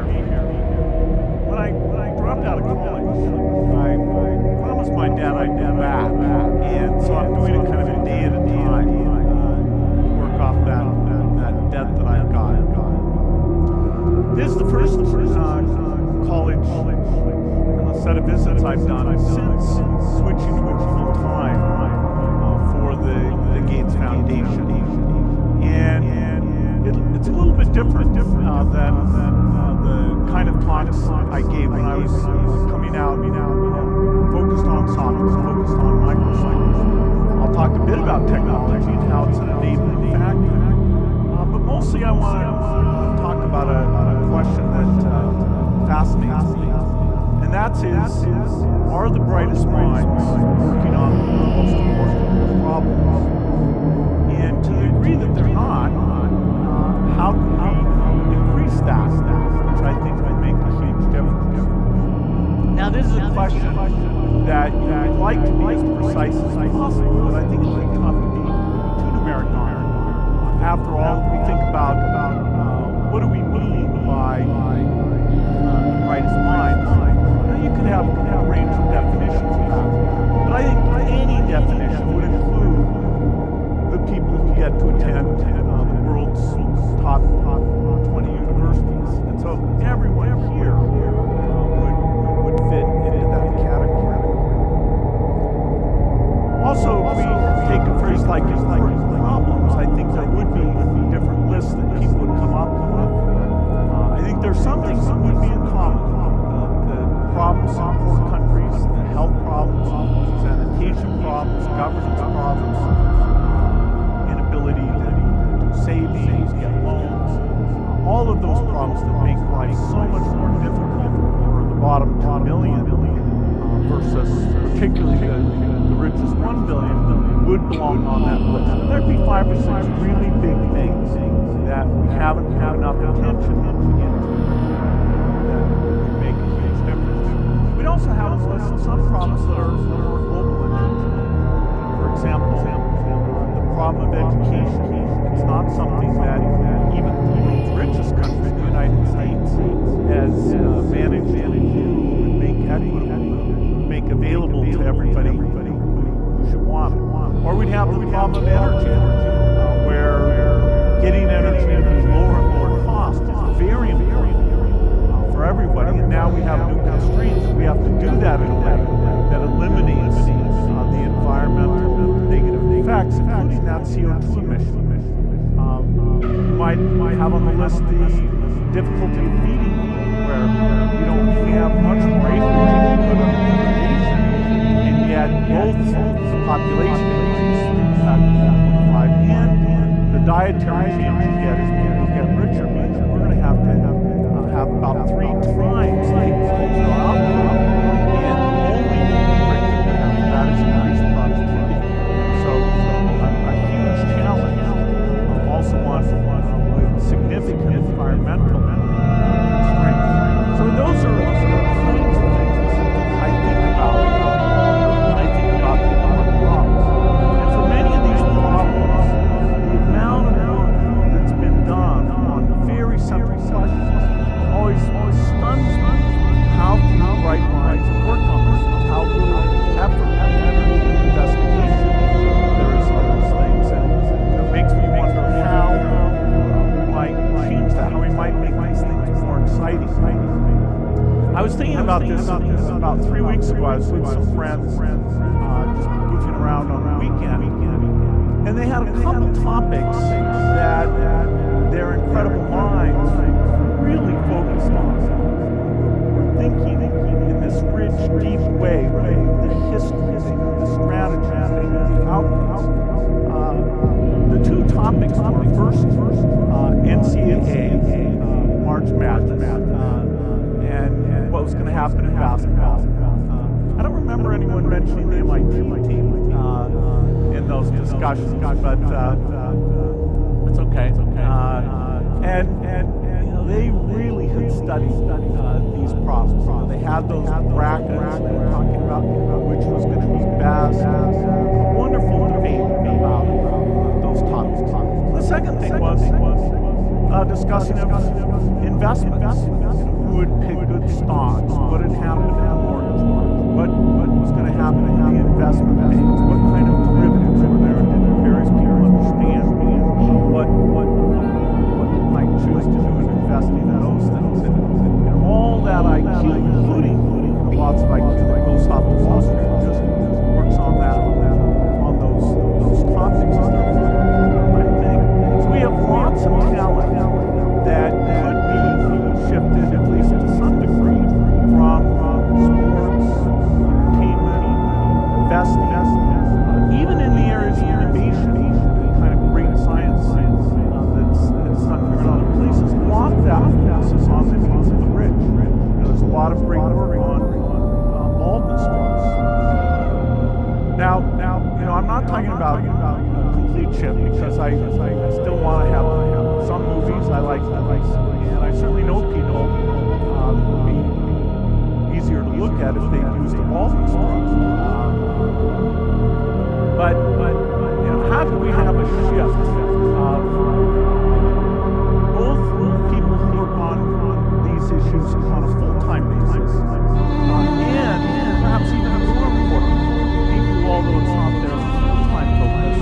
When I dropped out of college, I promised my dad I'd go back, and so I'm doing it kind of a day at a time to work off that debt that I've got. This is the first college set of visits I've done since switching to work full time for the Gates Foundation, and it's a little bit different than the kind of talks I gave when I was coming out, focused on software, focused on microcycles. I'll talk a bit about technology and how it's an enabling factor, but mostly I want to talk about a question that fascinates me, and that is, are the brightest minds working on the most important problems? And to the degree that they're not, how can we increase that, which I think would make a huge difference? Now, this is a question that you'd like to be as precise as possible, but I think it's really tough to be too numeric on it. After all, we think about what do we mean by the brightest minds? Now, you could have a range of definitions of that, but I think any definition would include the people who get to attend the world's top 20 universities, and so everyone here would fit into that category. Also, if we take a phrase like important problems, I think there would be different lists that people would come up with. I think there's some things that would be in common. The problems in poor countries, the health problems, sanitation problems, governance problems, inability to do savings, get loans, all of those problems that make life so much more difficult for the bottom 2 million versus particularly the richest 1 billion would belong on that list. And there'd be 5 or 6 really big things that we haven't had enough attention into that would make a huge difference. We'd also have a list of some problems that are global in nature. For example, the problem of education. It's not something that even the world's richest country, the United States, has managed to make equitable, make available to everybody who should want it. Or we'd have the problem of energy, where getting energy to be lower and lower cost is very important for everybody. And now we have new constraints. We have to do that in a way that eliminates the environmental negative effects, including that CO2 emission. Might have on the list the difficulty of feeding, where we have much more acreage than we put on irrigation, and yet both population increase factor 1.5 and the dietary change you get as people get richer means that we're going to have about 3 times the output, and the only rate that we have that is increased productivity. So a huge challenge, also one with significant environmental constraints. So those are the kinds of things I think about when I think about the important problems. And for many of these problems, the amount of work that's been done on very simple questions always stuns me. How few bright minds work on this, how little effort and energy and investigation there is on those things. And it makes me wonder how we might change that, how we might make these things more exciting. I was thinking about this about 3 weeks ago. I was with some friends, just goofing around on the weekend, and they had a couple topics that their incredible minds really focused on. Thinking in this rich, deep way, the history, the strategies, the outcomes. The 2 topics were first NCAA, March Madness, and what was going to happen in basketball. I don't remember anyone mentioning the MIT team in those discussions, but it's okay. And they really had studied these problems. They had those brackets they were talking about, which was going to be best. Wonderful debate about those topics. The second thing was discussing of investments. Who would pick good stocks? What had happened in the mortgage market? What was going to happen in the investment banks? What kind of derivatives were there? Did various people understand what you might choose to do in investing in those things? And all that IQ, including lots of IQ that goes off to Wall Street, just works on that, on those topics as their right thing. So we have lots of talent that could be shifted, at least to some degree, from sports, entertainment, investing, even in the areas of innovation, the kind of great science that's done here in other places. A lot of that focuses on the needs of the rich. There's a lot of great work on baldness drugs. Now, I'm not talking about complete shift, because I still want to have some movies I like, and I certainly know people that would be easier to look at if they used all these drugs. But how do we have a shift of both people who work on these issues on a full-time basis, and perhaps even more important, people, although it's not their full-time focus,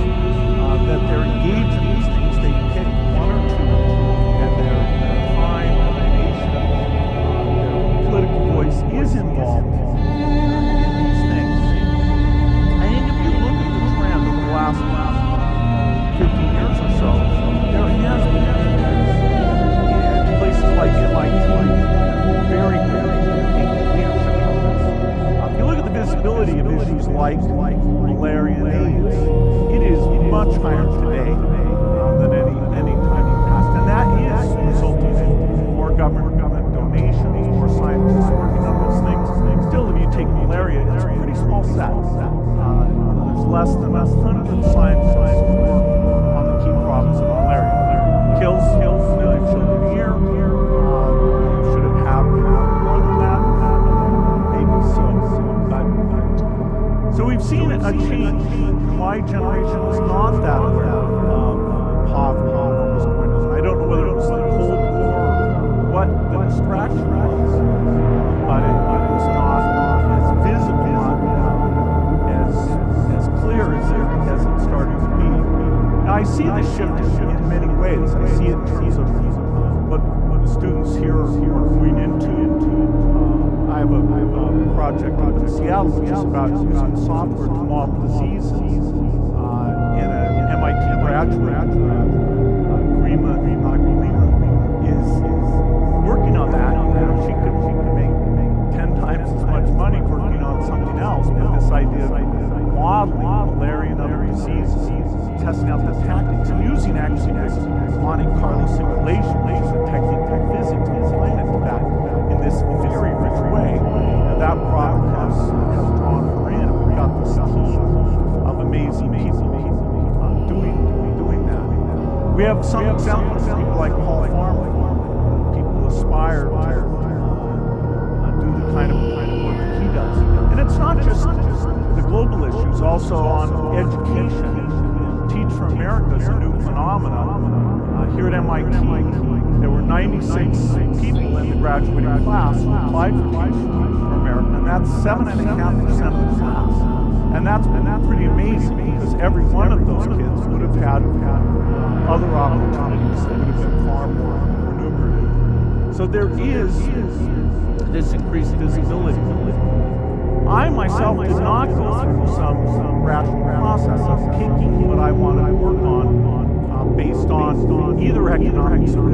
that they're engaged in these things, they pick one or two, and their time, their nation, their political voice is involved in these things. I think if you look at the trend of the last 15 years or so, there has been in places like MIT, very good leadership on this. If you look at the visibility of issues like malaria and AIDS, it is much higher today than any time in the past, and that is resulting in more government donations, more scientists working on those things. Still, if you take malaria, it's a pretty small set. There's less than 100 scientists who work on the key problems of malaria. Kills a million children a year. Should it have more than that? Maybe so. So we've seen a change. My generation was not that aware of poverty and what was going on. I don't know whether it was the Cold War or what the distraction was, but it was not as visible, as clear as it's starting to be. Now, I see this shift in many ways. I see it in terms of what the students here are moving into. I have a project up in Seattle which is about using software to model diseases. In an MIT graduate, Grima is working on that. She could make 10 times as much money working on something else. But this idea of modeling malaria and other diseases, testing out the tactics, and using actually this Monte Carlo simulation, which is a technique called physics, to explain it to that in this very rich way. And that product has drawn her in. We've got this team of amazing people doing that. We have some examples of people like Paul Farmer. People aspire to do the kind of work that he does. And it's not just the global issues, also on education. Teach for America is a new phenomenon. Here at MIT, there were 96 people in the graduating class who applied for Teach for America, and that's 7.5% of the class. And that's pretty amazing, because every one of those kids would have had other opportunities that would have been far more remunerative. So there is this increased visibility. I myself did not go through some rational process of picking what I wanted to work on based on either economics or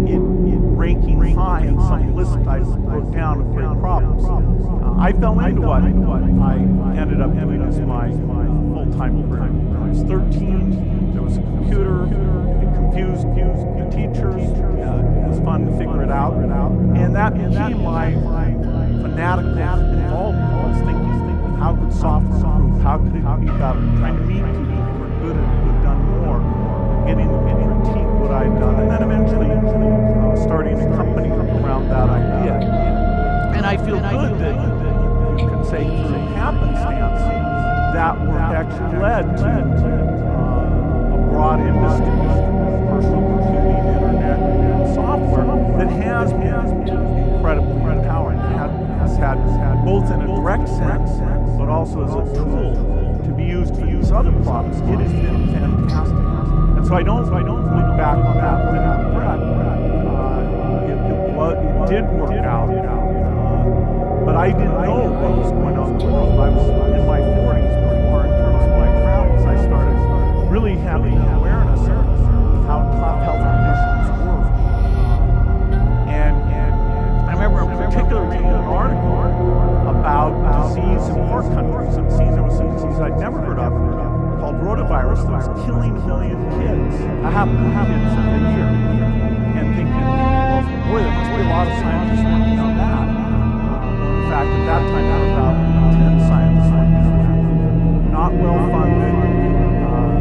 it ranking high in some list I wrote down of great problems. I fell into what I ended up doing as my full-time career. When I was 13, there was a computer. It confused the teachers. It was fun to figure it out. And that became my fanatical involvement. I was thinking, how could software improve? How could it be better? Trying to meet people who were good and who had done more, getting them to critique what I had done, and then eventually starting a company around that idea. And I feel good that you can say through happenstance that work actually led to a broad industry, personal computing, internet, other products, it has been fantastic. And so I don't look back on that with any regret. It did work out, but I didn't know what was going on in the world. I was in my 40s before, in terms of my travels, I started really having an awareness of how tough health conditions were. And I remember in particular reading an article about disease in poor countries. I'm seeing there was a disease I'd never heard of called rotavirus that was killing a million kids, a half a million kids a year. And thinking, well, boy, there must be a lot of scientists working on that. In fact, at that time, there were about 10 scientists working on that. Not well funded, and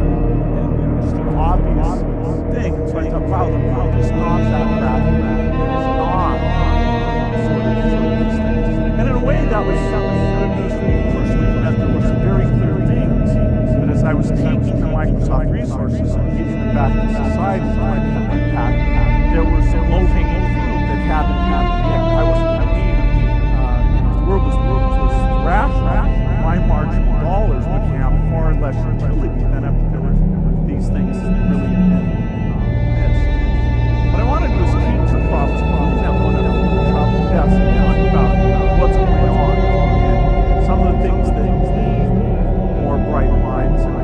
just an obvious thing. And so I thought, wow, the world is not that bad. It's not sort of these things. And in a way, that was good news for me personally, that there were some very clear things that as I was taking the Microsoft resources and giving them back to society for my impact, there was some low-hanging fruit that hadn't been picked. I wasn't naive. The world was rational. My marginal dollars would have far less utility than if there were these things really missed. What I want to do is keep the problems that one of the deaths and talk about what's going on and some of the things that need more bright minds, and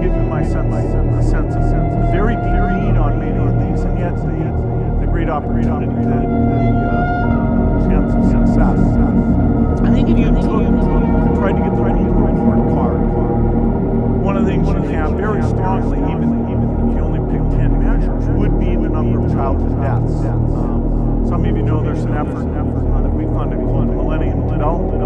give you my sense of the very deep need on many of these, and yet the great opportunity, the chance of success. I think if you tried to get the right report card, one of the things you have very strongly, even if you only pick 10 measures, would be the number of childhood deaths. Some of you know there's an effort that we funded called Millennium Development,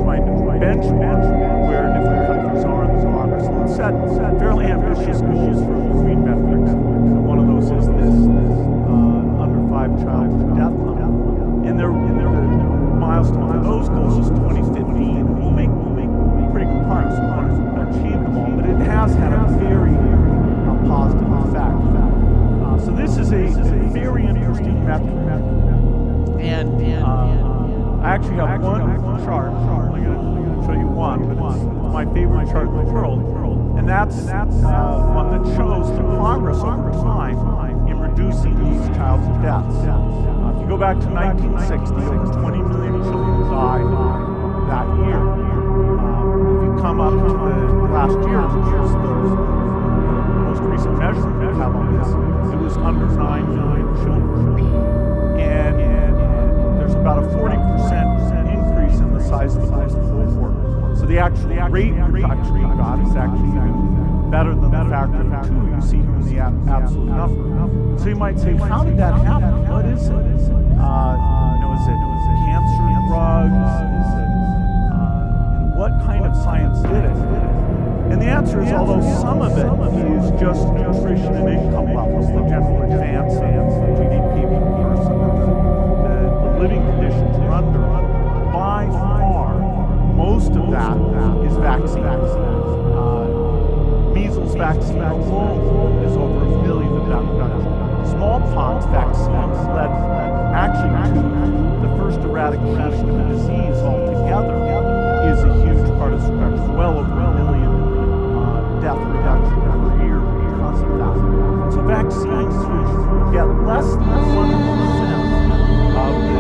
trying to benchmark where different countries are in the progress, and set fairly ambitious goals for green metrics. One of those is this under 5 childhood death limit. And the milestone for those goals is 2015. We'll make pretty good progress. We want to achieve them all, but it has had a very positive effect. So this is a very interesting metric. And I actually have one chart. I'm only going to show you one, but it's my favorite chart in the world. And that's one that shows the progress over time in reducing these childhood deaths. If you go back to 1960, over 20 million children died that year. If you come up to the last year, which is the most recent measurement we have on this, it was under 9 million children. And there's about a 40% increase in the size of the post-cohort. So the actual rate reduction you got is actually even better than the factor of 2 you see here in the absolute number. So you might say, how did that happen? What is it? Is it cancer drugs? Is it what kind of science did it? And the answer is, although some of it is just nutrition and income levels, the general advance in GDP per person, the living conditions we're under, by far, most of that is vaccines. Measles vaccine alone is over 1 million of that reduction. Smallpox vaccines led actually to the first eradication of the disease altogether is a huge part of this reduction, well over 1 million death reduction per year because of that. So vaccines, which get less than 1% of the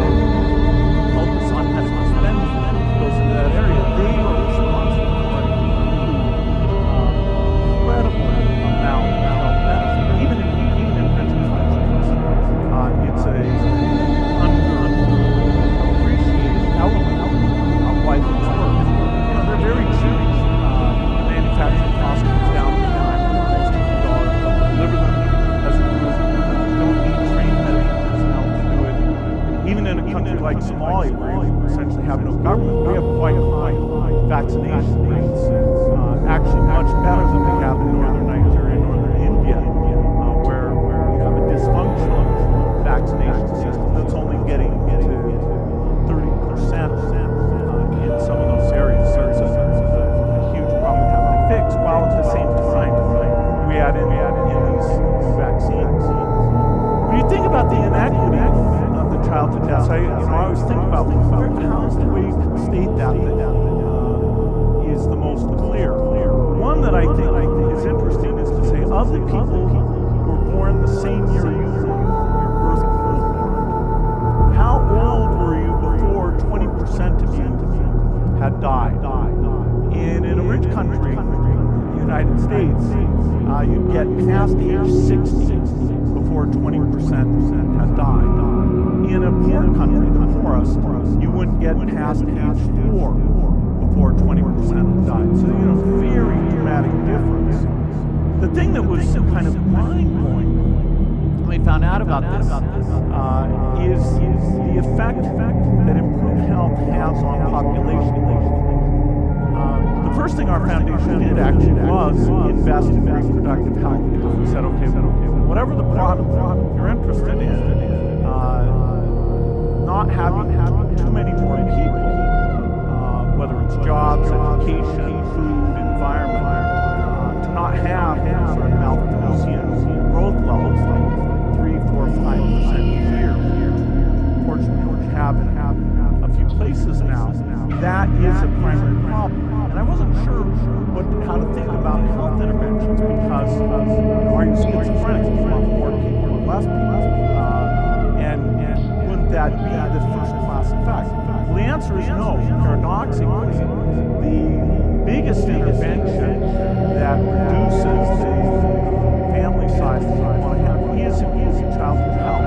focus on medical spending that goes into that area, they are responsible for an incredible amount of health benefit, even in rich countries. It's a underappreciated element of why things work. They're very cheap. The manufacturing cost comes down to close to $2 to deliver them as a group. Don't need trained medical personnel to do it. Even in a country like Somalia, where you essentially have no government, we have quite high vaccination rates. Actually much better than we have in northern Nigeria and northern India, where you have a dysfunctional vaccination system that's only getting to 30% in some of those areas. So it's a huge problem we have to fix, while at the same time we add in these vaccines. When you think about the inequity of the childhood deaths, I always think about how's the way you can state that is the most clear. one that I think is interesting is to say, of the people who were born the same year you were, your birth cohort, how old were you before 20% of you had died? In a rich country, the United States, you'd get past age 60 before 20% had died. In a poor country, the poorest, you wouldn't get past age 4 before 20% had died. So, very dramatic difference. The thing that was kind of mind-blowing when we found out about this is the effect that improved health has on population growth. The first thing our foundation did actually was invest in reproductive health. We said, okay, whatever the problem you're interested in, not having too many more people, whether it's jobs, education, food, environment, to not have sort of Malthusian growth levels like 3, 4, 5% a year. Unfortunately, we have a few places now. That is a primary problem. And I wasn't sure how to think about health interventions because, are you schizophrenic? You want more people or less people? And wouldn't that be the first-class effect? Well, the answer is no. Paradoxically, the biggest intervention that reduces the family size that you want to have is improving childhood health.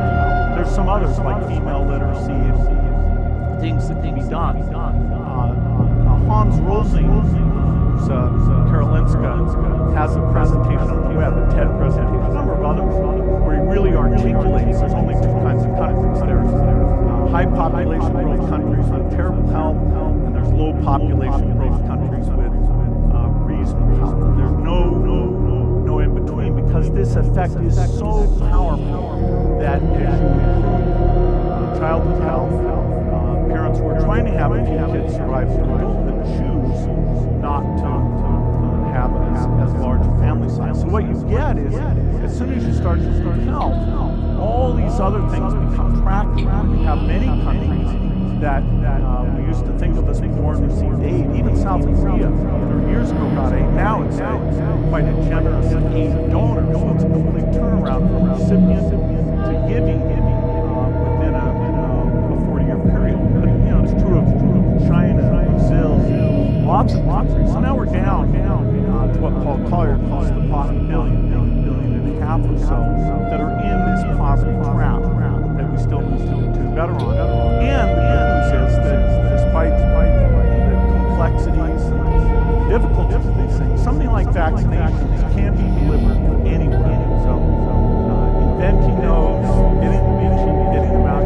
There's some others like female literacy and things that can be done. Hans Rosling, who's Karolinska, has a presentation on the web, a TED presentation, a number of others, where he really articulates there's only two kinds of countries. There's high population growth countries with terrible health, and there's low population growth countries with reasonable health. And there's no in between, because this effect is so powerful that as you improve childhood health, parents who are trying to have a few kids survive to adulthood choose not to have as large a family size. So what you get is, as soon as you start to improve health, all these other things become tractable. You have many countries that we used to think of as poor and received aid. Even South Korea, 30 years ago, got aid. Now it's quite a generous aid donor. So it's a complete turnaround from recipient to giving within a 40-year period. But it's true of China, Brazil, lots of countries. So now we're down to what Paul Collier calls the bottom billion and a half or so that are in this poverty trap that we still need to do better on. And the good news is that despite the complexities and difficulties of these things, something like vaccinations can be delivered anywhere. So inventing those, getting them out,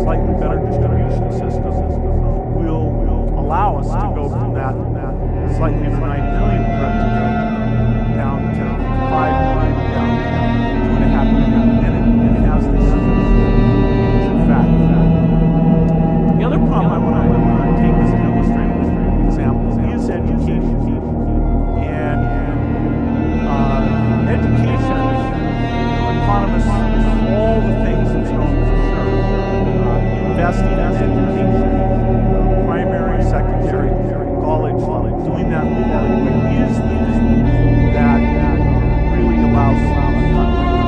slightly better distribution system will allow us to go from that slightly under 9 million down to 5 million, down to 2.5 million, and it has this huge effect. The other problem I want to take as an illustrative example is education. And education, economists, all the things that's known for sure, investing in education, primary, secondary, college, doing that is the thing that really allows the country to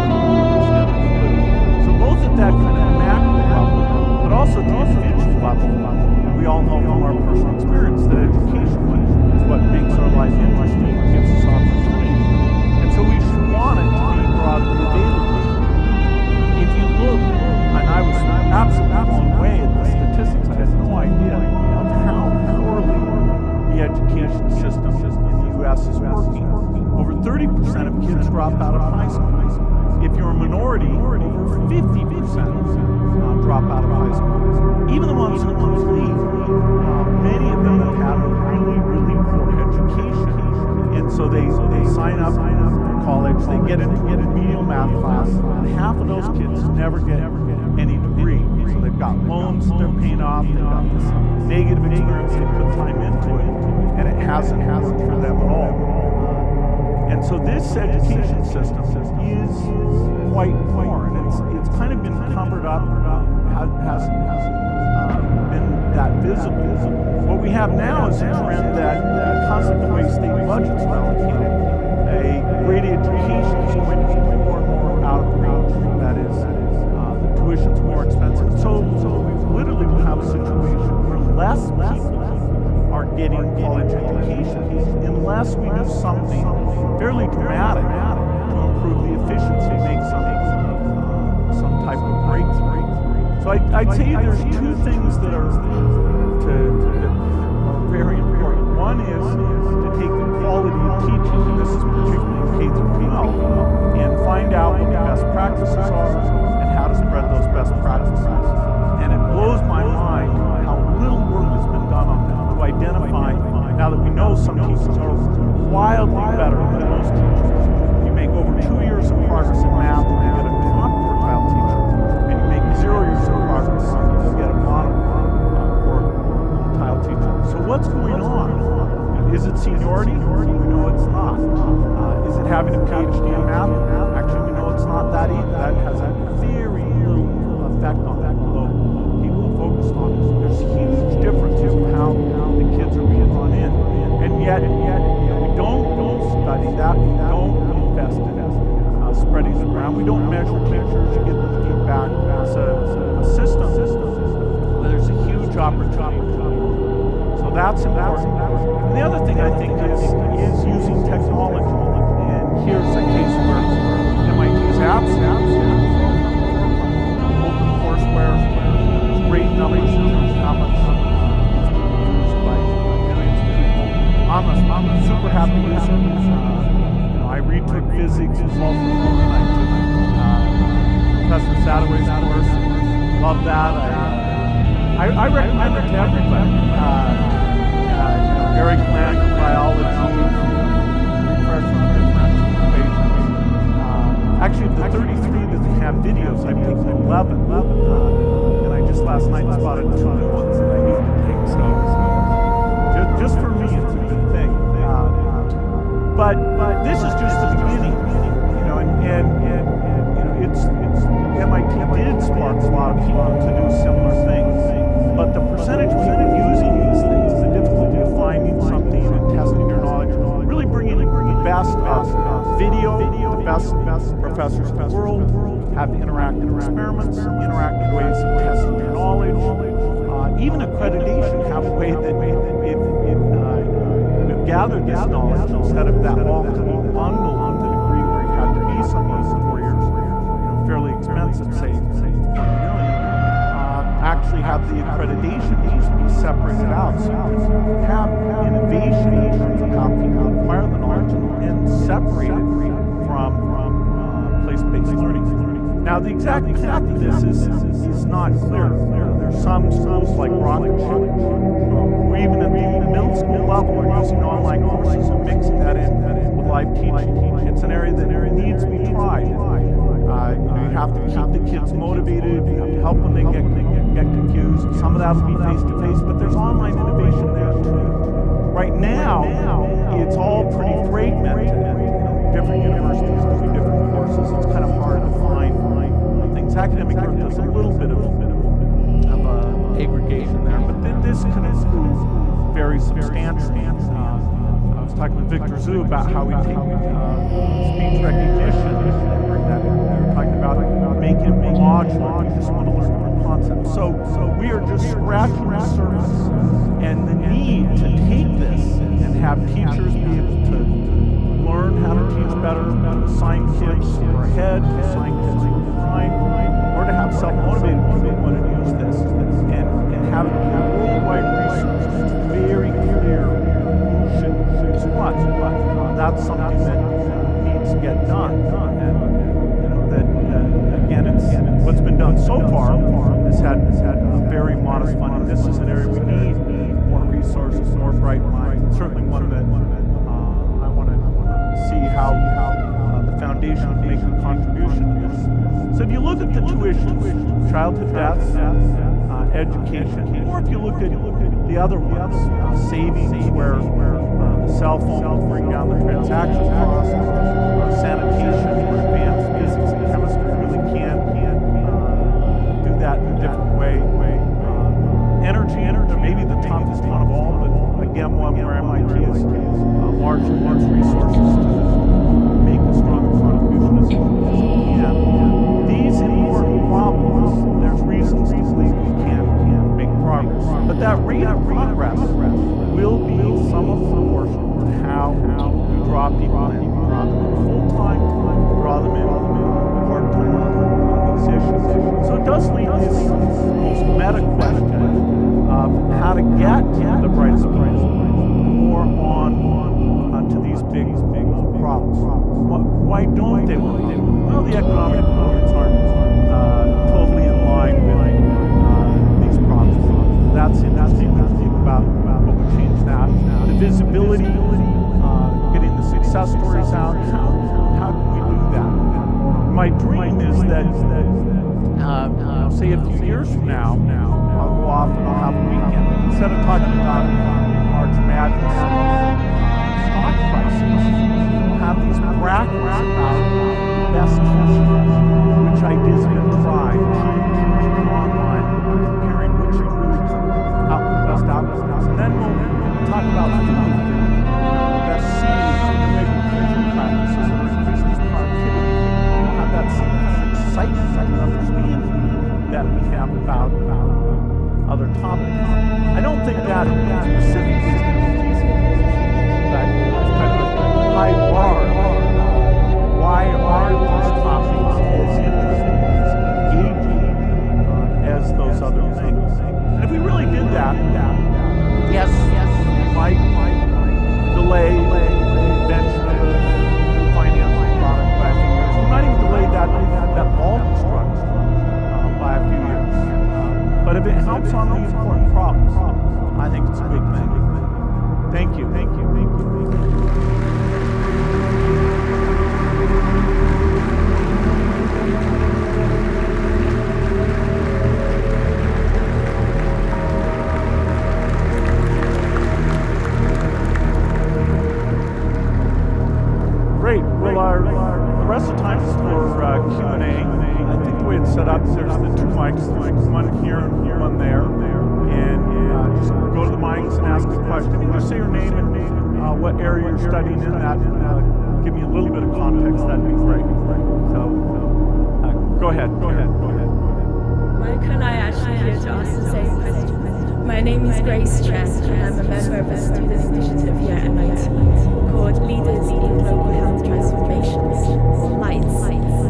move. So both at that kind of macro level, but also at the individual level, we all know from our personal experience that education is what makes our life interesting and gives us opportunity. And so we should want it to be broadly available. If you look, and I was absolutely blown away at the statistics, I had no idea of how poorly the education system in the U.S. is working. Over 30% of kids drop out of high school. If you're a minority, over 50% drop out of high school. Even the ones who complete, many of them have had a really, really poor education. And so they sign up for college, they get into a remedial math class, and half of those kids never get any degree. So they've got loans they're paying off, they've got this negative experience, they put time into it, and it hasn't worked for them at all. And so this education system is quite poor, and it's kind of been covered up, hasn't been that visible. What we have now is a trend that because of the way state budgets are allocated, a great education is going to be more and more out of reach. That is, the tuition's more expensive. So we literally will have a situation where less people are getting college education unless we do something fairly dramatic to improve the efficiency, make some type of breakthrough. So I'd say there's two things that are very important. One is to take the quality of teaching, and this is particularly in K through 12, and find out what the best practices are and how to spread those best practices. And it blows my mind how little work has been done on that to identify, now that we know some teachers are wildly better than most teachers. You make over 2 years of progress in math and you get a top quartile teacher, and you make 0 years of progress and you get a bottom quartile teacher. So what's going on? Is it seniority? We know it's not. Is it having a PhD in math? Actually, we know it's not that either. That has a very little effect on that, although people are focused on it. There's huge differences in how the kids are being run in. And yet we don't study that. We don't invest in spreading it around. We don't measure teachers to get the feedback. It's a system where there's a huge opportunity. So that's important. And the other thing I think is using technology. And here's a case where MIT's apps, open courseware, great numbers in terms of how much it's being used by millions of people. I'm a super happy user. I retook physics as well from home. I took Professor Sadoway's course. Love that. I recommend it to everybody. Eric Land, biology, refreshment, differential equations. Actually, the 33 that have videos, I picked 11. And I just last night spotted 2 new ones that I need to take. So just for me, it's a good thing. But this is just the beginning, and it's MIT did spark a lot of people to do similar things. But the percentage of people using these things, the difficulty of finding something and testing your knowledge, really bringing the best of video, the best professors in the world, have interactive experiments, interactive ways of testing your knowledge, even accreditation, have a way that if we've gathered this knowledge instead of that all coming bundled to the degree where you had to be somewhere for 4 years, fairly expensive, say actually have the accreditation piece be separated out, so you can have innovation in terms of how people acquire the knowledge and separate it from place-based learning. Now, the exact path of this is not clear. There's some schools like Rocketship, who even at the middle school level are using online courses and mixing that in with live teaching. It's an area that needs to be tried. You have to keep the kids motivated. You have to help when they get confused. Some of that will be face-to-face, but there's online innovation there too. Right now, it's all pretty fragmented. Different universities doing different courses. It's kind of hard to find things. Academic Earth does a little bit of aggregation there, but this can improve very substantially. I was talking with Victor Zhu about how we take speech recognition and bring that in. We were talking about making it more modular. We just want to learn more concepts. So we are just scratching the surface, and the need to take this and have teachers be able to learn how to teach better, assign kids who are ahead, assign kids who are behind, or to have self-motivated people who want to use this, and have worldwide research. It's very clear who should use what. That's something that needs to get done. And again, it's what's been done so far has had very modest funding. This is an area we need more resources, more bright minds. Certainly one that I want to see how the foundation can make a contribution to this. So if you look at the tuitions, childhood deaths, education, or if you look at the other ones, savings, where the cell phone will bring down the transaction costs, sanitation, where advanced physics and chemistry really can do that in a different way. Energy MIT's marshalling its resources to make a strong contribution as it can. These important problems, there's reasons to believe we can make progress. But that rate of progress will be some of the proportion to how we draw people in, draw them in full-time, draw them in part-time on these issues. So it does lead to this meta question of how to get the brightest more on to these big problems. Why don't they work? Well, the economic movements aren't totally in line with these problems. That's interesting to think about what would change that. The visibility, getting the success stories out. How can we do that? My dream is that, say a few years from now, I'll go off and I'll have a weekend. Instead of talking about March Madness stock prices, we'll have these brackets about best teaching, which ideas are going to try, online, comparing which are really out the best outcomes. And then we'll talk about food, best seeds, maybe practices, and increases productivity. We'll have that same kind of excitement and understanding that we have about other topics. I don't think that specifically is going to be easy, but it's kind of a high bar. Why are these topics as interesting, as engaging as those other things? And if we really did that, yes, we might delay the invention of a financial product by a few years. We might even delay that ball construction by a few years. But if it helps on the important problems, I think it's a big thing. Thank you. Great. Well, the rest of the time is for Q&A. I think the way it's set up, there's the two mics, one here and one there. And just go to the mics and ask a question. You just say your name and what area you're studying in that. Give me a little bit of context. That'd be great. So go ahead. Why can't I actually here to ask the same question? My name is Grace Tress, and I'm a member of a student initiative here at MIT called Leaders in Global Health Transformations, LIGHTS,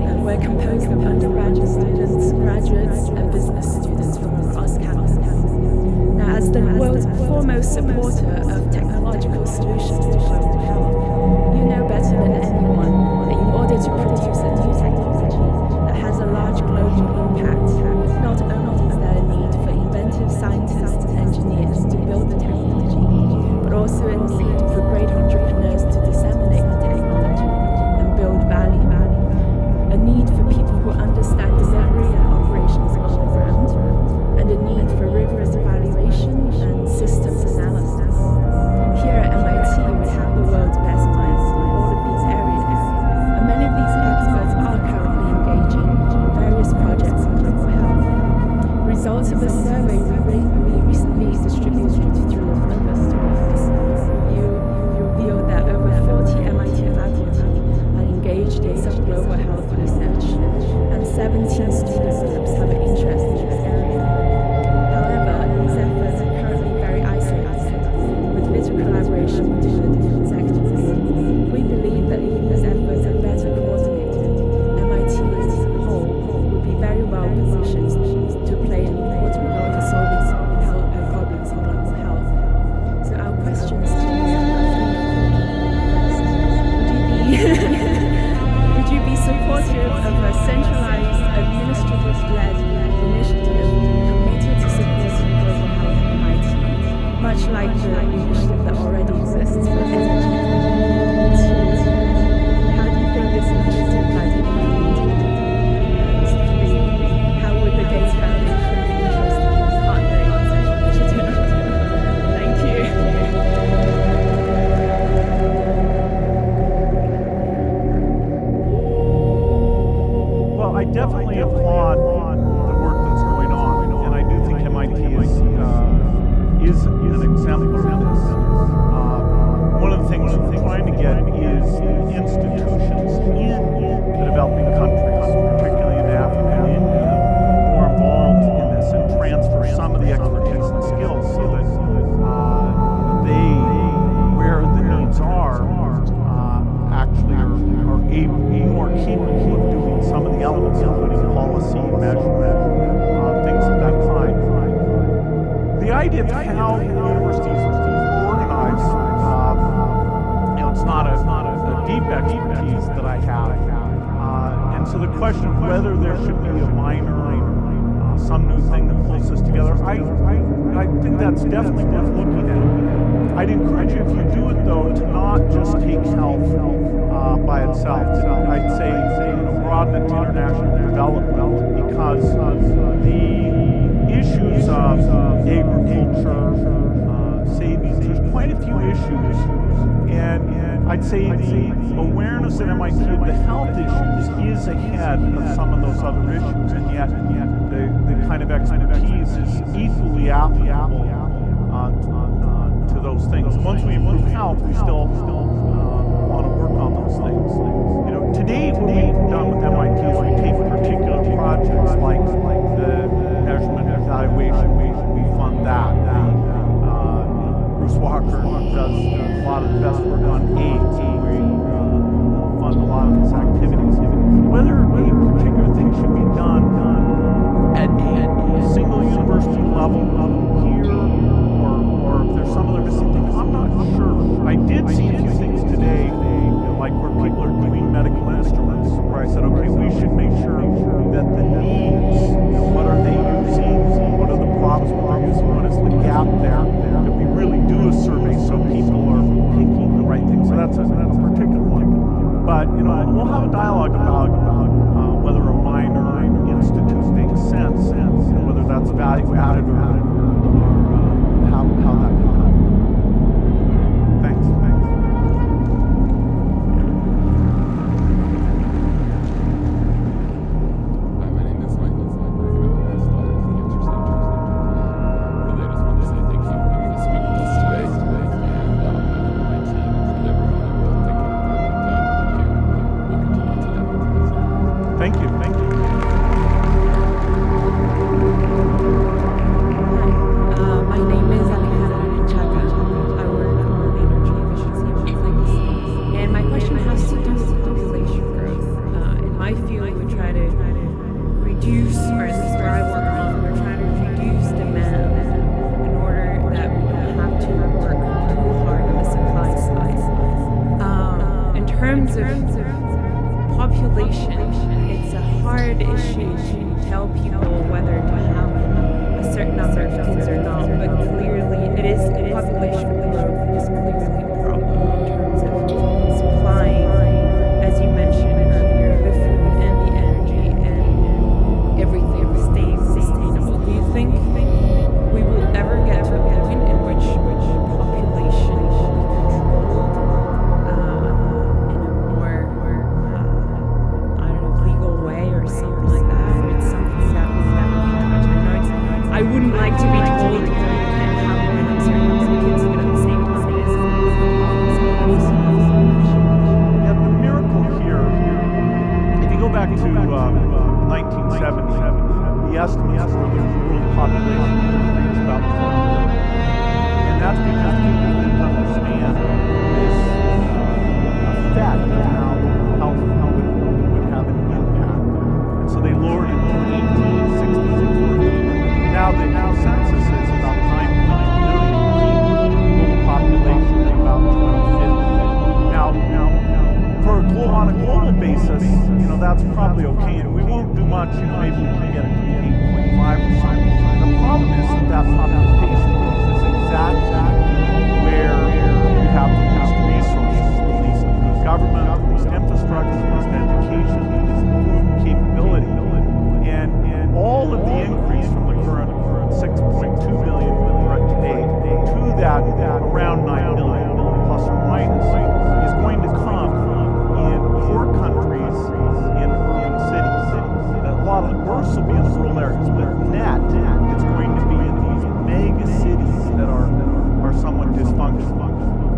and we're composed of undergraduate students, graduates, and business students from across campus. Now, as the world's foremost supporter of technological solutions to global health, you know better than anyone that in order to produce a new technology that has a large global impact, not only is there a need for inventive scientists and engineers to build the technology, but also a need for great entrepreneurs to disseminate the technology and build value. A need for people who understand delivery and operations on the ground, and a need for rigorous evaluation and systems analysis. Here at MIT, we have the world's best minds in all of these areas, and many of these experts are currently engaging in various projects in global health. Results of a survey we recently distributed through a focus revealed that over 40 MIT faculty are engaged in some global health research, and 17 student groups have an interest in this area. However, these efforts are currently very isolated, with little collaboration between the different sectors. We believe that if these efforts are better coordinated, MIT as a whole would be very well positioned to play an important role in solving problems in global health. So our questions to you are threefold. First, would you be supportive of a centralized, administrative-led initiative committed to supporting global health at MIT, much like the initiative that already exists for energy? Two, how do you think this initiative might be implemented? And three, how would the Gates Foundation be interested in partnering on such an initiative? Thank you. Well, I definitely applaud the work that's going on, and I do think MIT is an example of this. one of the things we're trying to get is institutions in the developing countries, particularly in Africa and India, who are involved in this and transfer some of the expertise and skills so that they, where the needs are, actually are more capable of doing some of the elements, including policy, measurement, things of that kind. The idea of how universities organize, it's not a deep expertise that I have. And so the question of whether there should be a minor, some new thing that pulls this together, I think that's definitely worth looking at. I'd encourage you, if you do it though, to not just take health by itself. I'd say broaden it to international development, because the issues of agriculture, savings, there's quite a few issues, and I'd say the awareness at MIT of the health issues is ahead of some of those other issues, and yet the kind of expertise is equally applicable to those things. Once we improve health, we still want to work on those things. Today what we've done with MIT is we take particular projects like the measurement and evaluation, we fund that. Bruce Walker does a lot of the best work on AIDS, and we fund a lot of his activities. Whether a particular thing should be done at a single university level here, or if there's some other missing thing, I'm not sure. I did see a few things today, like where people are doing medical instruments, where I said, okay, we should make sure that the needs, what are they using, what are the problems we're using, what is the gap there, that we really do a survey so people are picking the right thing. So that's a particular one. But we'll have a dialogue about whether a minor institute makes sense, and whether that's value added or how that can help. Thanks.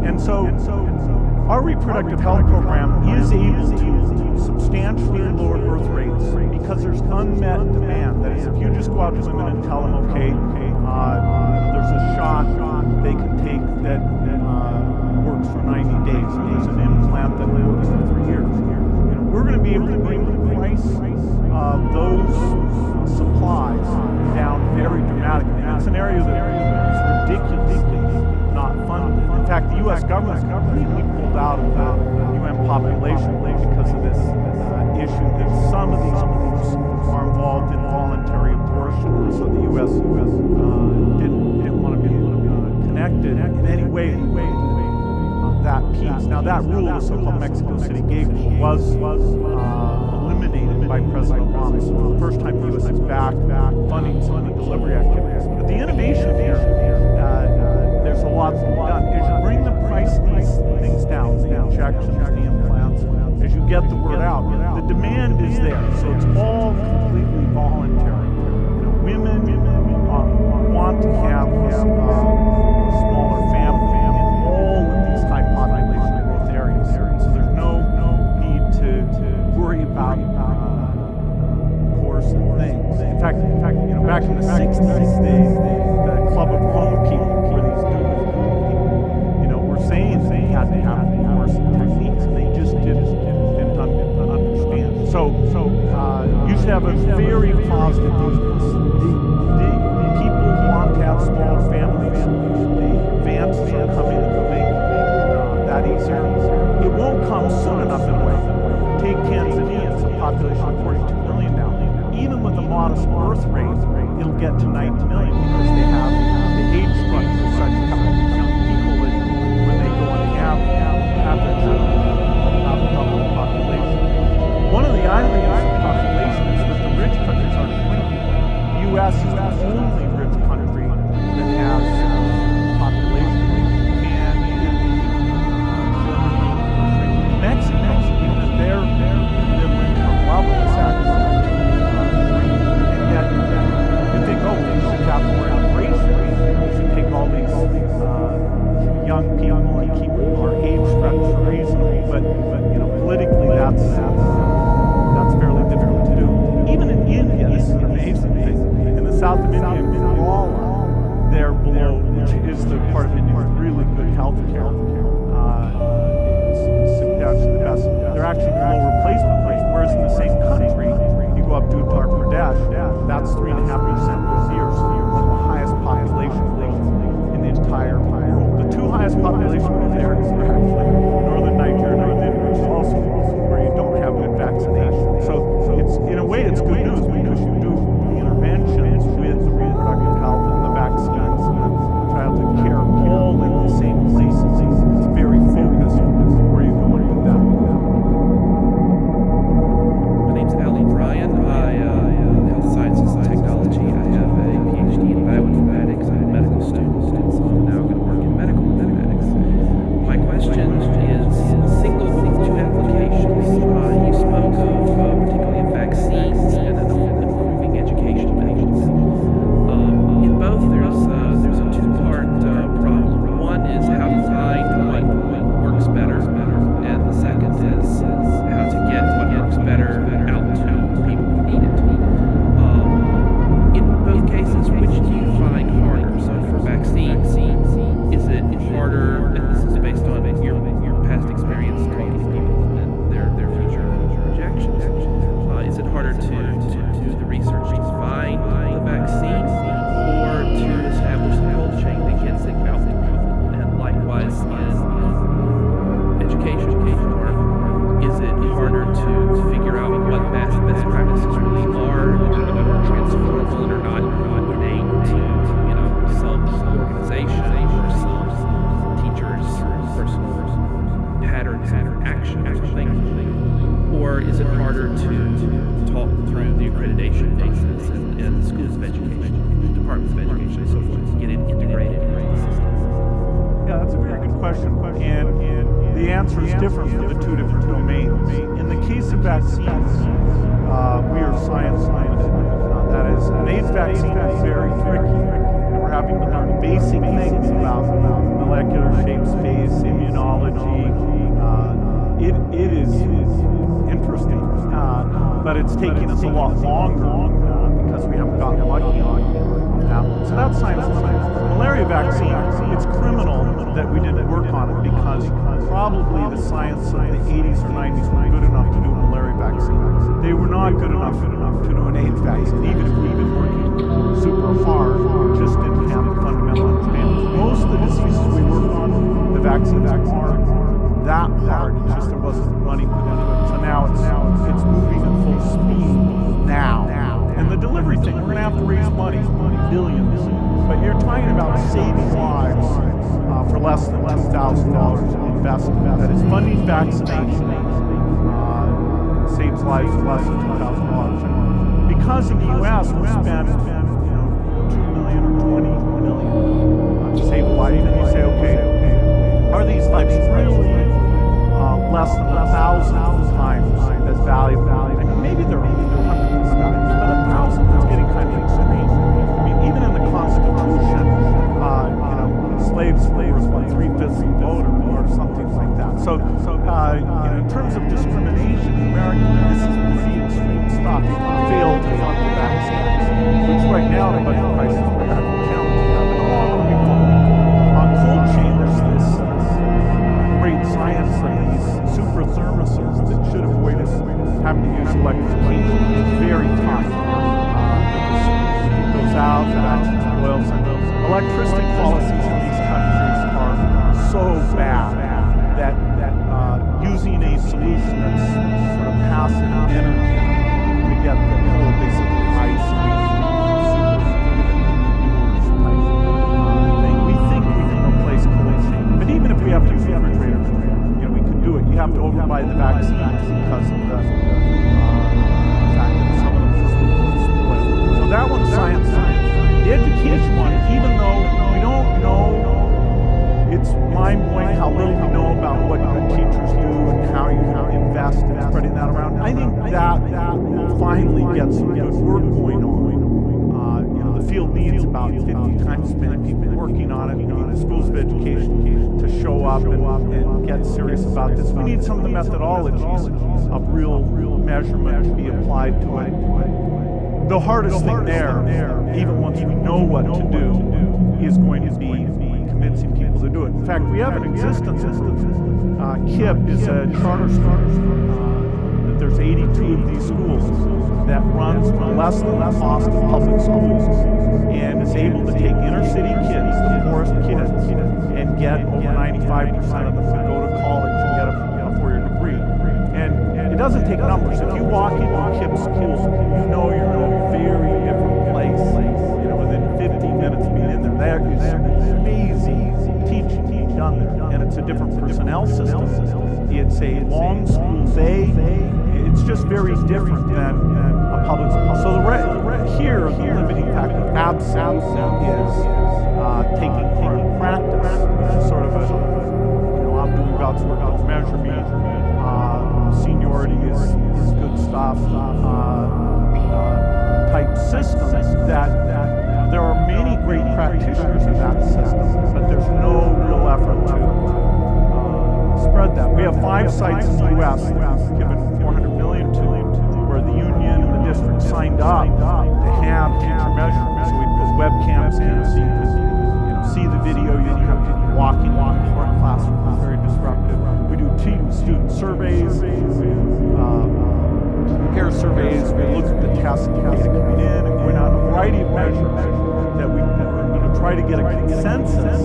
And so our reproductive health program is able to substantially lower birth rates because there's unmet demand. That is, if you just go out to women and tell them, okay, there's a shot they can take that works for 90 days, or there's an implant that works for 3 years. We're going to be able to bring the price of those supplies down very dramatically. And it's an area that is ridiculously not funded. In fact, the U.S. government is completely pulled out of the UN population because of this issue that some of these groups are involved in voluntary abortion. So the U.S. didn't want to be connected in any way to that piece. Now that rule, the so-called Mexico City Gateway, was eliminated by President Obama. So for the first time, the U.S. is back funding some of the delivery activities. But the innovation here, there's a lot to be done. As you bring the price of these things down, the injections, the implants, as you get the word out, the demand is there. So it's all completely voluntary. Women want to have a smaller family in all of these high population growth areas. So there's no need to worry about course and things. In fact, back in the 60s, the Club of Rome people were these dudes, were saying they had to have course techniques, and they just didn't understand. So you should have a very positive view. The people want to have smaller families. The advances are coming that will make that easier. It won't come soon enough anyway. Take Tanzania, it's a population of 42 million now. Even with a modest birth rate, it'll get to 90 million because they have the age structure such as young people that when they go and have their children, have a double the population. One of the ironies of population is that the rich countries are shrinking. The U.S. is the only rich country that has population. Japan, Italy, Germany, Mexico, even at their middle income level is actually shrinking. And yet, you think, oh, we should have more immigration. We should take all these young people and keep our age structure reasonable. But politically, that's fairly difficult to do. Even in India, this is an amazing thing. In the south of India, in Kerala, they're below, which is the part of India with really good health care. It's substantially the best. They're actually below replacement rate. Whereas in the same country, you go up to Uttar Pradesh, that's 3.5% this year. So you're one of the highest population growth in the entire world. The two highest population growth areas are actually northern Nigeria and India, which is also where you don't have good vaccination. So it's, in a way, it's good news because you do the interventions with the reproductive health and the vaccines and the childhood care all in the same places. It's very focused where you go and do that. My name's Alan Bryan. I health sciences and technology. I have a PhD in bioinformatics. I'm a medical student, and so I'm now going to work in medical informatics. My question is single with two applications. You spoke of particularly of vaccines and of improving education methods. In both, there's a two-part problem. One is how to find what works better, and the second is how to get what works better out to people who need it. In both cases, which do you find harder? So for vaccines, is it harder, and this is based on your past experience talking to people and their future projections, is it harder to do the research to find the vaccine or to establish the cold chain that gets it out to people? And likewise in education, is it harder to figure out what best practices really are, or whether they're transferable or not innate to some organization or some teacher's personal pattern action thing? Or is it harder to talk through the accreditation process and schools of education, departments of education, and so forth, to get it integrated into the system? Yeah, that's a very good question. And the answer is different for the two different domains. In the case of vaccines, we are science limited. That is, an AIDS vaccine is very tricky. And we're having to learn basic things about molecular shape space, immunology. It is interesting, but it's taking us a lot longer because we haven't gotten lucky on that. So that's science. Malaria vaccine, it's criminal that we didn't work on it because probably the science of the 80s or 90s were good enough to do a malaria vaccine. They were not good enough to do an AIDS vaccine, even if we've been working super hard, just didn't have the fundamental understanding. Most of the diseases we work on, the vaccines aren't that hard, it's just there wasn't money put into it. So now it's moving at full speed now. And the delivery thing, we're gonna have to raise money, billions. But you're talking about saving lives for less than $2,000 investment. That is funding vaccination, saves lives for less than $2,000. Because in the US we spend 2 million or 20 million to save a life, and you say, okay, are these lives really less than 1,000 times as valuable? I mean, maybe they're hundreds of times, but 1,000 is getting kind of extreme. I mean, even in the Constitution, slaves was what, 3/5 of the vote or something like that. So in terms of discrimination in America, this is pretty extreme stuff. Failed to fund the vaccines, which right now the budget crisis we're having a challenge with. But the longer we go on cold chain, there's this great science of these super thermoses that should avoid us having to use electrification. It's very tough. It goes out, the vaccines boils, and those electricity policies in these countries are so bad that using a solution that's sort of passive energy to get the whole basically ice thing. We think we can replace cold chain, but even if we have to use refrigerators, we can do it. You have to overbuy the vaccines because of the fact that some of them are split. So that one's science. The education one, even though we don't know, it's mind-blowing how little we know about what good teachers do and how you invest in spreading that around. I think that finally gets some good work going on. The field needs about 50 times as many people working on it. We need the schools of education to show up and get serious about this. We need some of the methodologies of real measurement to be applied to it. The hardest thing there, even once we know what to do, is going to be convincing people to do it. In fact, we have an existence. KIP is a charter school. There's 82 of these schools that runs for less than the cost of public schools and is able to take inner city kids, the poorest kids, and get over 95% of them to go to college and get a four-year degree. And it doesn't take numbers. If you walk into a KIP school, you're in a very different place. Within 15 minutes of being in there is amazing teaching done there. And it's a different personnel system. It's a long school day. It's just very different than a public school. So here, the limiting factor absolutely is taking part in practice, which is sort of I'm doing God's work, God's measure me. Seniority is good stuff. Type systems that there are many great practitioners in that system, but there's no real effort to spread that. We have 5 sites in the U.S. given $400 million to, where the union and the district signed up to have teacher measurement. So we put webcams in so you can see the video. You don't have people walking to our classroom. It's very disruptive. We do student surveys, peer surveys. We look at the tests and data coming in and going on a variety of measures that we're going to try to get a consensus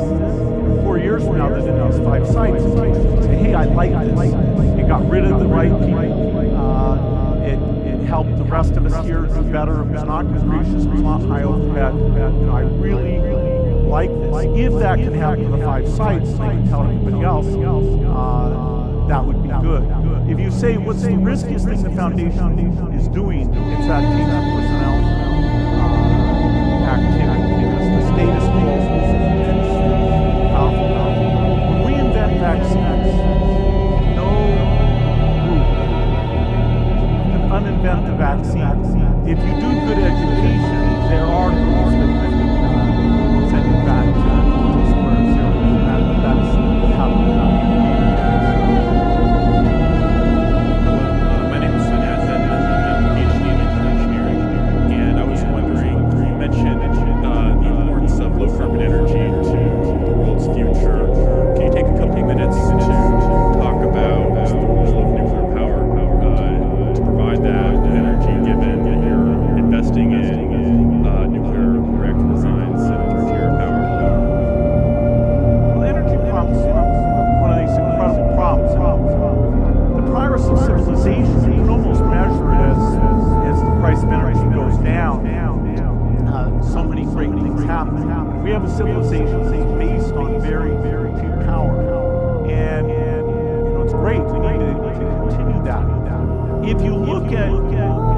4 years from now that in these 5 sites say, hey, I like this. It got rid of the right people. It helped the rest of us here do better. It was not capricious. It was not high overhead. I really like this. If that can happen in the 5 sites, and I can tell everybody else, that would be good. If you say, what's the riskiest thing the foundation is doing, it's that teacher personnel activity, because the status quo is powerful. When we invent vaccines, no group can uninvent the vaccine. If you do good education, there are groups that can send you back to square zero. we have a civilization that's based on very, very cheap power. And it's great. We need to continue that. If you look at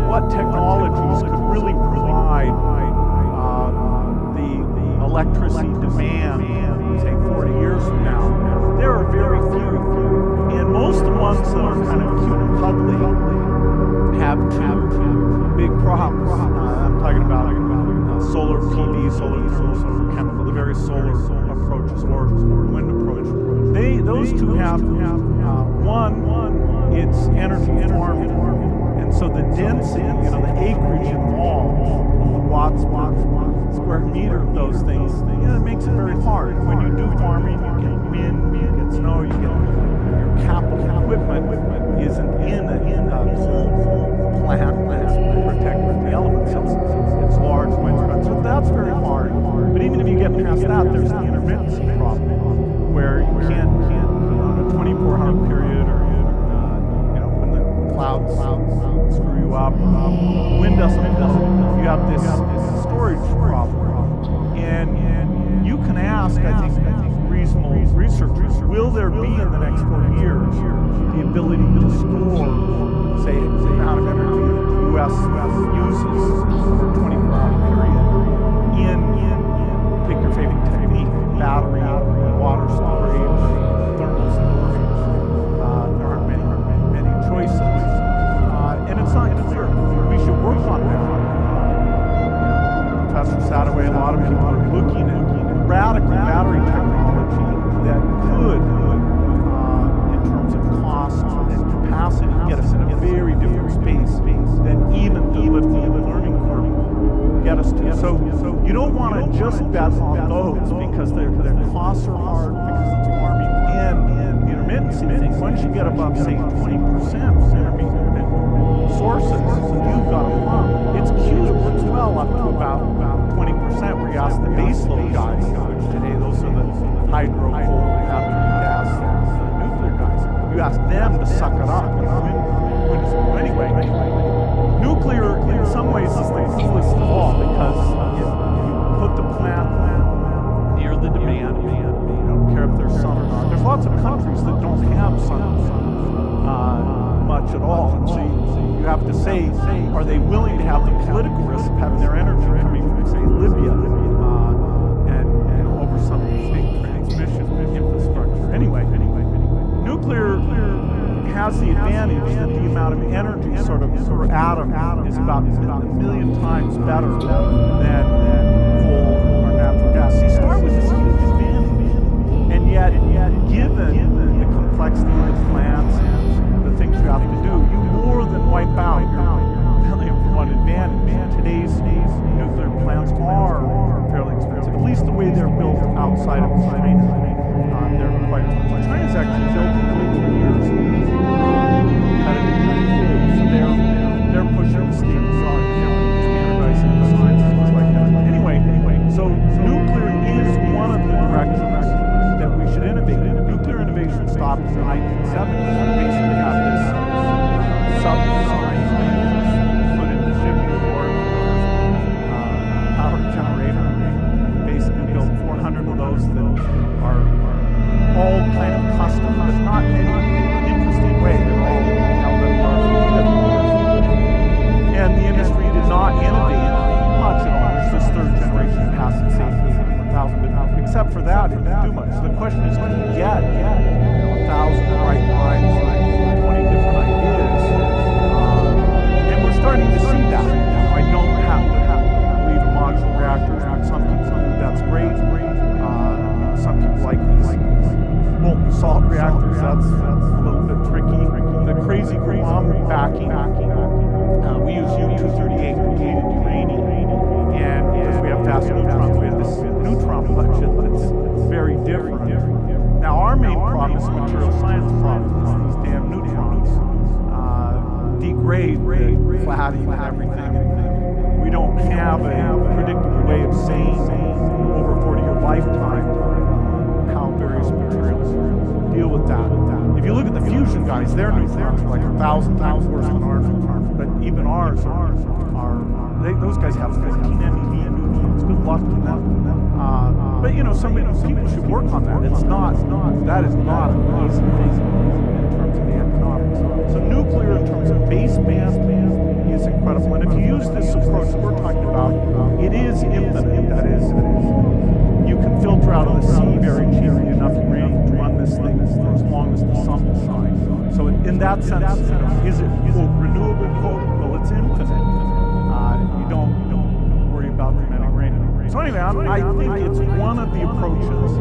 what technologies could really provide the electricity demand, say 40 years from now, there are very few. And most of the ones that are kind of cute and cuddly have two big problems. I'm talking about solar PV, solar chemical, the various solar approaches or wind approach. Those two have one, it's energy farming, and so the density, the acreage involved, the watts square meter of those things, it makes it very hard. When you do farming, you get wind, you get snow, you get your capital equipment isn't in a cold plant that's protected from the elements. It's large, widespread, so that's very hard. But even if you get past that, there's the intermittency problem, where you can't on a 24-hour period, or when the clouds screw you up, wind doesn't blow. You have this storage problem, and you can ask, I think reasonable researchers, will there be in the next 40 years the ability to store, say, the amount of energy that the U.S. uses for a 24-hour period in pick your favorite technique, battery, water storage, thermal storage. There aren't many choices, and it's not clear. We should work on that. Professor Sadoway, a lot of people are looking at radical battery technology that could, in terms of cost and capacity, get us in a very different space than even the lifting and learning curve get us to. So you don't want to just bet on those because their costs are hard, because it's farming, and the intermittency thing. Once you get above, say, 20% intermittent sources, you've got a pump. It's cute, it works well up to about 20%, where you ask the baseload guys, which today those are the hydro, coal, natural gas, nuclear guys. You ask them to suck it up. Anyway, nuclear in some ways is the coolest of all, because you put the plant near the demand. You don't care if there's sun or not. There's lots of countries that don't have sun much at all, and so you have to say, are they willing to have the political risk of having their energy coming from, say, Libya, and over some big transmission infrastructure? Anyway, nuclear has the advantage that the amount of energy sort of per atom is about a million times better than coal or natural gas. So you start with this huge advantage, and yet given the complexity of the plants and the things you have to do, you more than wipe out your one advantage. Today's nuclear plants are fairly expensive, at least the way they're built outside of China. They're quite expensive. China's actually built in 50 years. So they're pushing the steam on standardizing designs and things like that. Anyway, so nuclear is one of the directions that we should innovate in. Nuclear innovation stopped in the 1970s. We basically have this sub-design thing put into shipping for power generator. Basically built 400 of those that are all kind of custom, but not in any interesting way. They're all and the industry did not innovate much at all. It's this third generation passive safety 1,000, except for that, it didn't do much. So the question is, can you get 1,000 bright minds, 20 different ideas? And we're starting to see that. I don't have to leave a modular reactor. Some people think that's great. Some people like these molten salt reactors. That's a little bit tricky. The crazy group I'm backing, we use U-238 created uranium, and because we have fast neutrons, we have this neutron budget that's very different. Now our main problem is material science problems. These damn neutrons degrade the cladding and everything. We don't have a predictable way of saying over a 40-year lifetime how various materials deal with that. If you look at the fusion guys, their neutrons are like 1,000 times worse than our neutrons, but even ours are those guys have 15 MeV neutrons. Good luck to them. But you know, people should work on that. That is not an easy thing in terms of the economics. So nuclear in terms of baseband is incredible. And if you use this approach that we're talking about, it is infinite. That is, you can filter out of the sea very cheaply enough. You may have to run this thing for as long as the sun will shine. So in that sense, you know, is it quote renewable? Quote, well, it's infinite. You don't worry about the many rain. So anyway, I think it's one of the approaches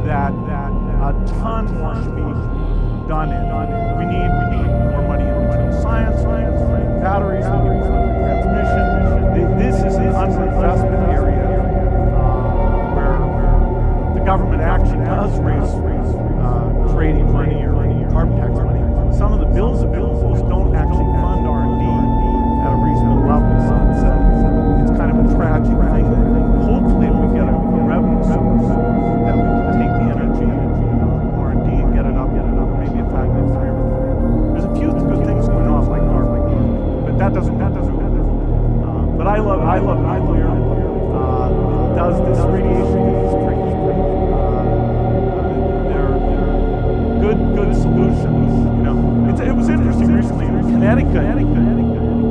that a ton more should be done in. We need more money in material science, batteries, transmission. This is an underinvestment area where the government actually does raise trading money or carbon tax money. Some of the bills don't actually fund R&D at a reasonable level. So it's kind of a tragic thing that hopefully we get a revenue source that we can take the energy R&D and get it up maybe a factor of 3 or 4. There's a few good things going on like Darkened, but that doesn't. But I love nuclear. It does this radiation is tricky. They're good solutions. You know, it was interesting recently in Connecticut.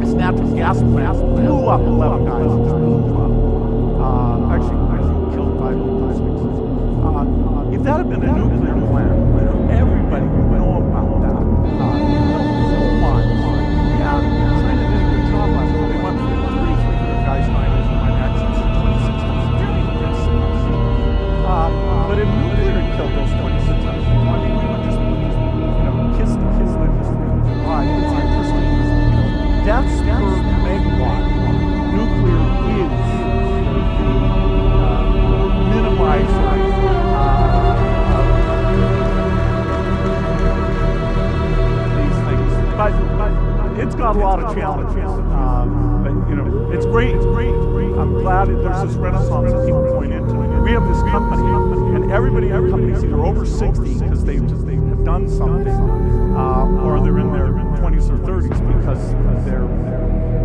This natural gas plant blew up 11 guys. Actually killed 5 people. If that had been a nuclear plant, everybody would know about that. So much. Yeah, China did a good job last year. They went through 3 guys dying in mine accidents in 2016. Very good signals. But if nuclear killed those 26 people, I mean, we would just kiss the industry. Right? It's interesting. Deaths per megawatt, nuclear is the minimizer. These things, but it's got a lot of challenges. But you know, it's great. I'm glad there's this renaissance that people point into. We have this company, and everybody in our company is either over 60 because they've done something, or they're in their 20s or 30s because they're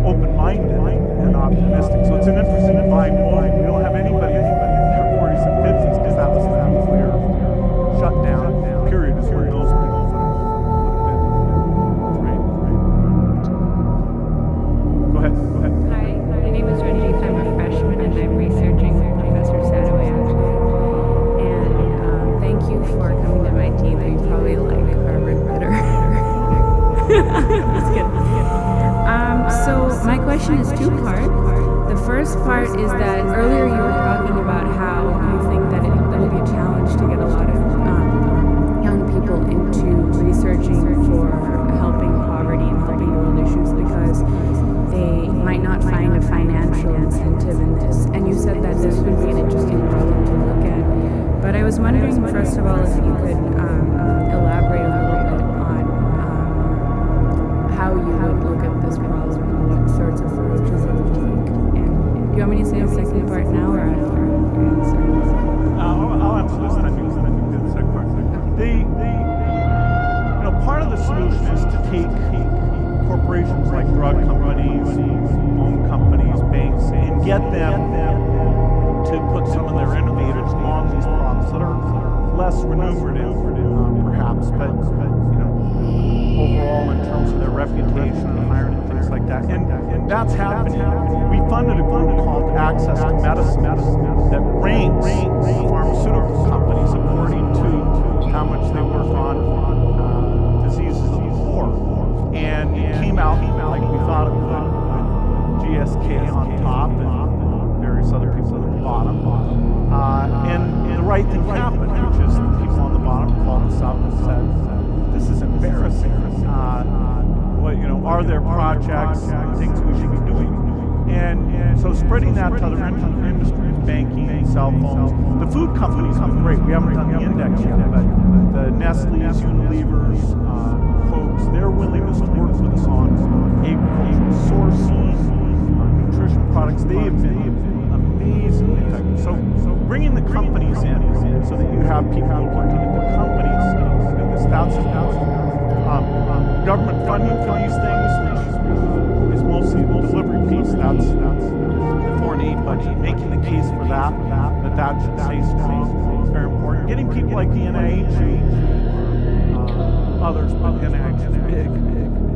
open-minded and optimistic. So it's an interesting environment. We don't have anybody in their 40s and 50s because that was the nuclear shutdown period is where those people would have been. Go ahead. Hi, my name is Renjit. I'm a freshman and I'm researching with Professor Sadoway actually. And thank you for coming to my team. I probably like Harvard better. Just kidding. So my question is 2-part. The first part is that earlier you were talking about how you think that it will be a challenge to get a lot of young people into researching for helping poverty and helping world issues because they might not find a financial incentive in this. And you said that this would be an interesting problem to look at. But I was wondering, first of all, if you could elaborate a little bit on how you would look at this problem and what sorts of approaches it would take. And do you want me to say the second part now or after your answer? I'll answer this and then you do the second part. Part of the solution is to take corporations like drug companies, phone companies, banks, and get them to put some of their innovators on these problems that are less remunerative, perhaps, but overall in terms of their reputation and hiring and things like that. And that's happening. We funded a group called Access to Medicine that ranks pharmaceutical companies according to how much they work on diseases of the poor. And it came out like we thought it would, with GSK on top and various other people at the bottom. And the right thing happened, which is the people on the bottom called us up and said, this is embarrassing. Are there projects, things we should be doing? And so spreading that to other industries, banking, cell phones. The food companies have been great. We haven't done the index yet, but the Nestle's, Unilevers, Cokes, their willingness to work with us on agricultural sourcing, nutrition products, they have been amazingly effective. So bringing the companies in so that you have people working at the companies do this. That's government funding for these things, which is mostly the delivery piece. That's the foreign aid budget, making the case for that should stay strong. It's very important. Getting people like the NIH, others, but NIH is big,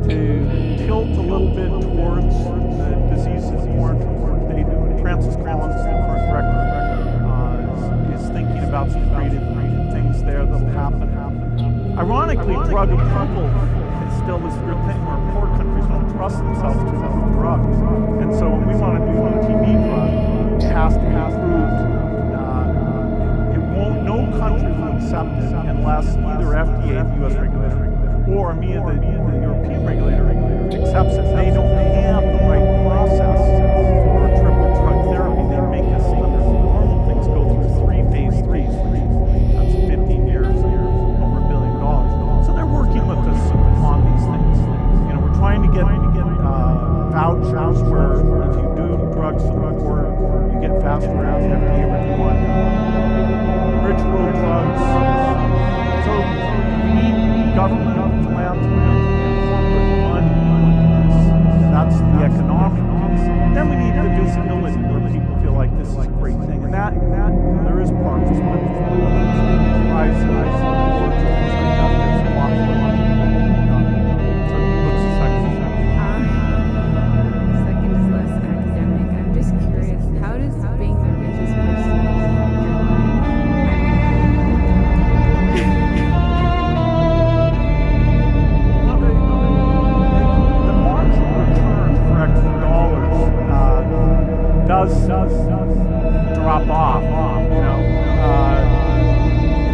to tilt a little bit towards the diseases more into what they do. And Francis Collins, the current director, is thinking about some creative things there that'll happen. Ironically, drug approval is still this weird thing where poor countries don't trust themselves to approve drugs. And so when we want to do a TB drug, it has to be approved. No country will accept it unless either FDA, the US regulator, or me, the European regulator, accepts it. They don't have the right process for triple drug therapy. They make us think normal things go through 3 phase 3s. That's 15 years, over $1 billion. So they're working with us on these things. We're trying to get vouchers where if you do drugs for the poor, you get faster rounds of FDA review on ritual drugs. So we need government, philanthropy, and corporate money. That's the economic piece. Then we need the visibility where people feel like this is a great thing. And that there is parts of it. There's a lot of money. So what's the second? Second is less academic. I'm just curious, how does being the richest person in your life? The marginal return for extra dollars does drop off.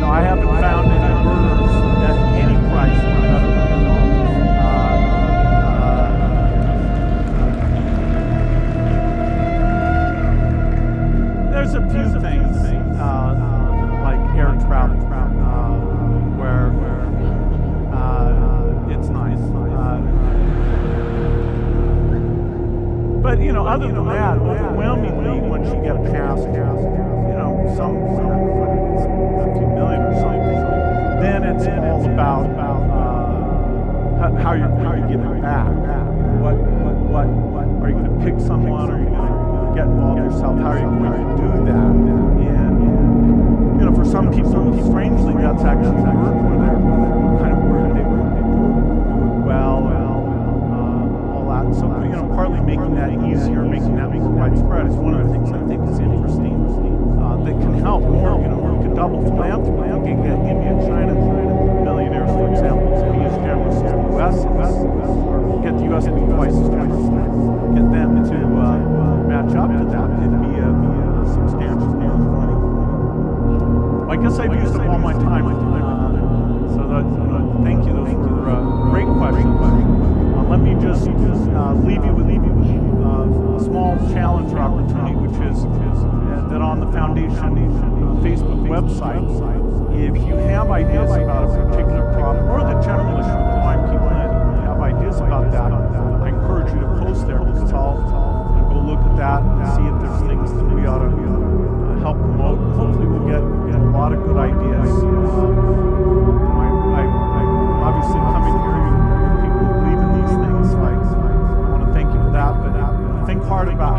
I haven't found any burgers at any price for another $1 million. There's a few things like air travel where it's nice. But other than that, overwhelmingly, once you get past, some a few million or something, then it's all about how you give it back. What are you going to pick someone? Are you going to get involved yourself? How are you going to do that? And for some people, strangely, that's actually work where they're kind of where they do it well, all that. So partly making that easier, making that more widespread is one of the things I think is interesting. That can help more. We could double philanthropy. We can get India and China millionaires, for example, to be as generous as the U.S. is, or get the U.S. to be twice as generous. Get them to match up to that. It'd be a substantial amount of money. I guess I've used up all my time. So thank you. Those were great questions. Let me just leave you with a small challenge or opportunity, which is that on the Foundation Facebook website, if you have ideas about a particular problem or the general issue of why people have ideas about that, I encourage you to post there because I'll go look at that and see if there's things that we ought to help promote. Hopefully we'll get a lot of good ideas. I obviously coming here, people who believe in these things, so I want to thank you for that, but think hard about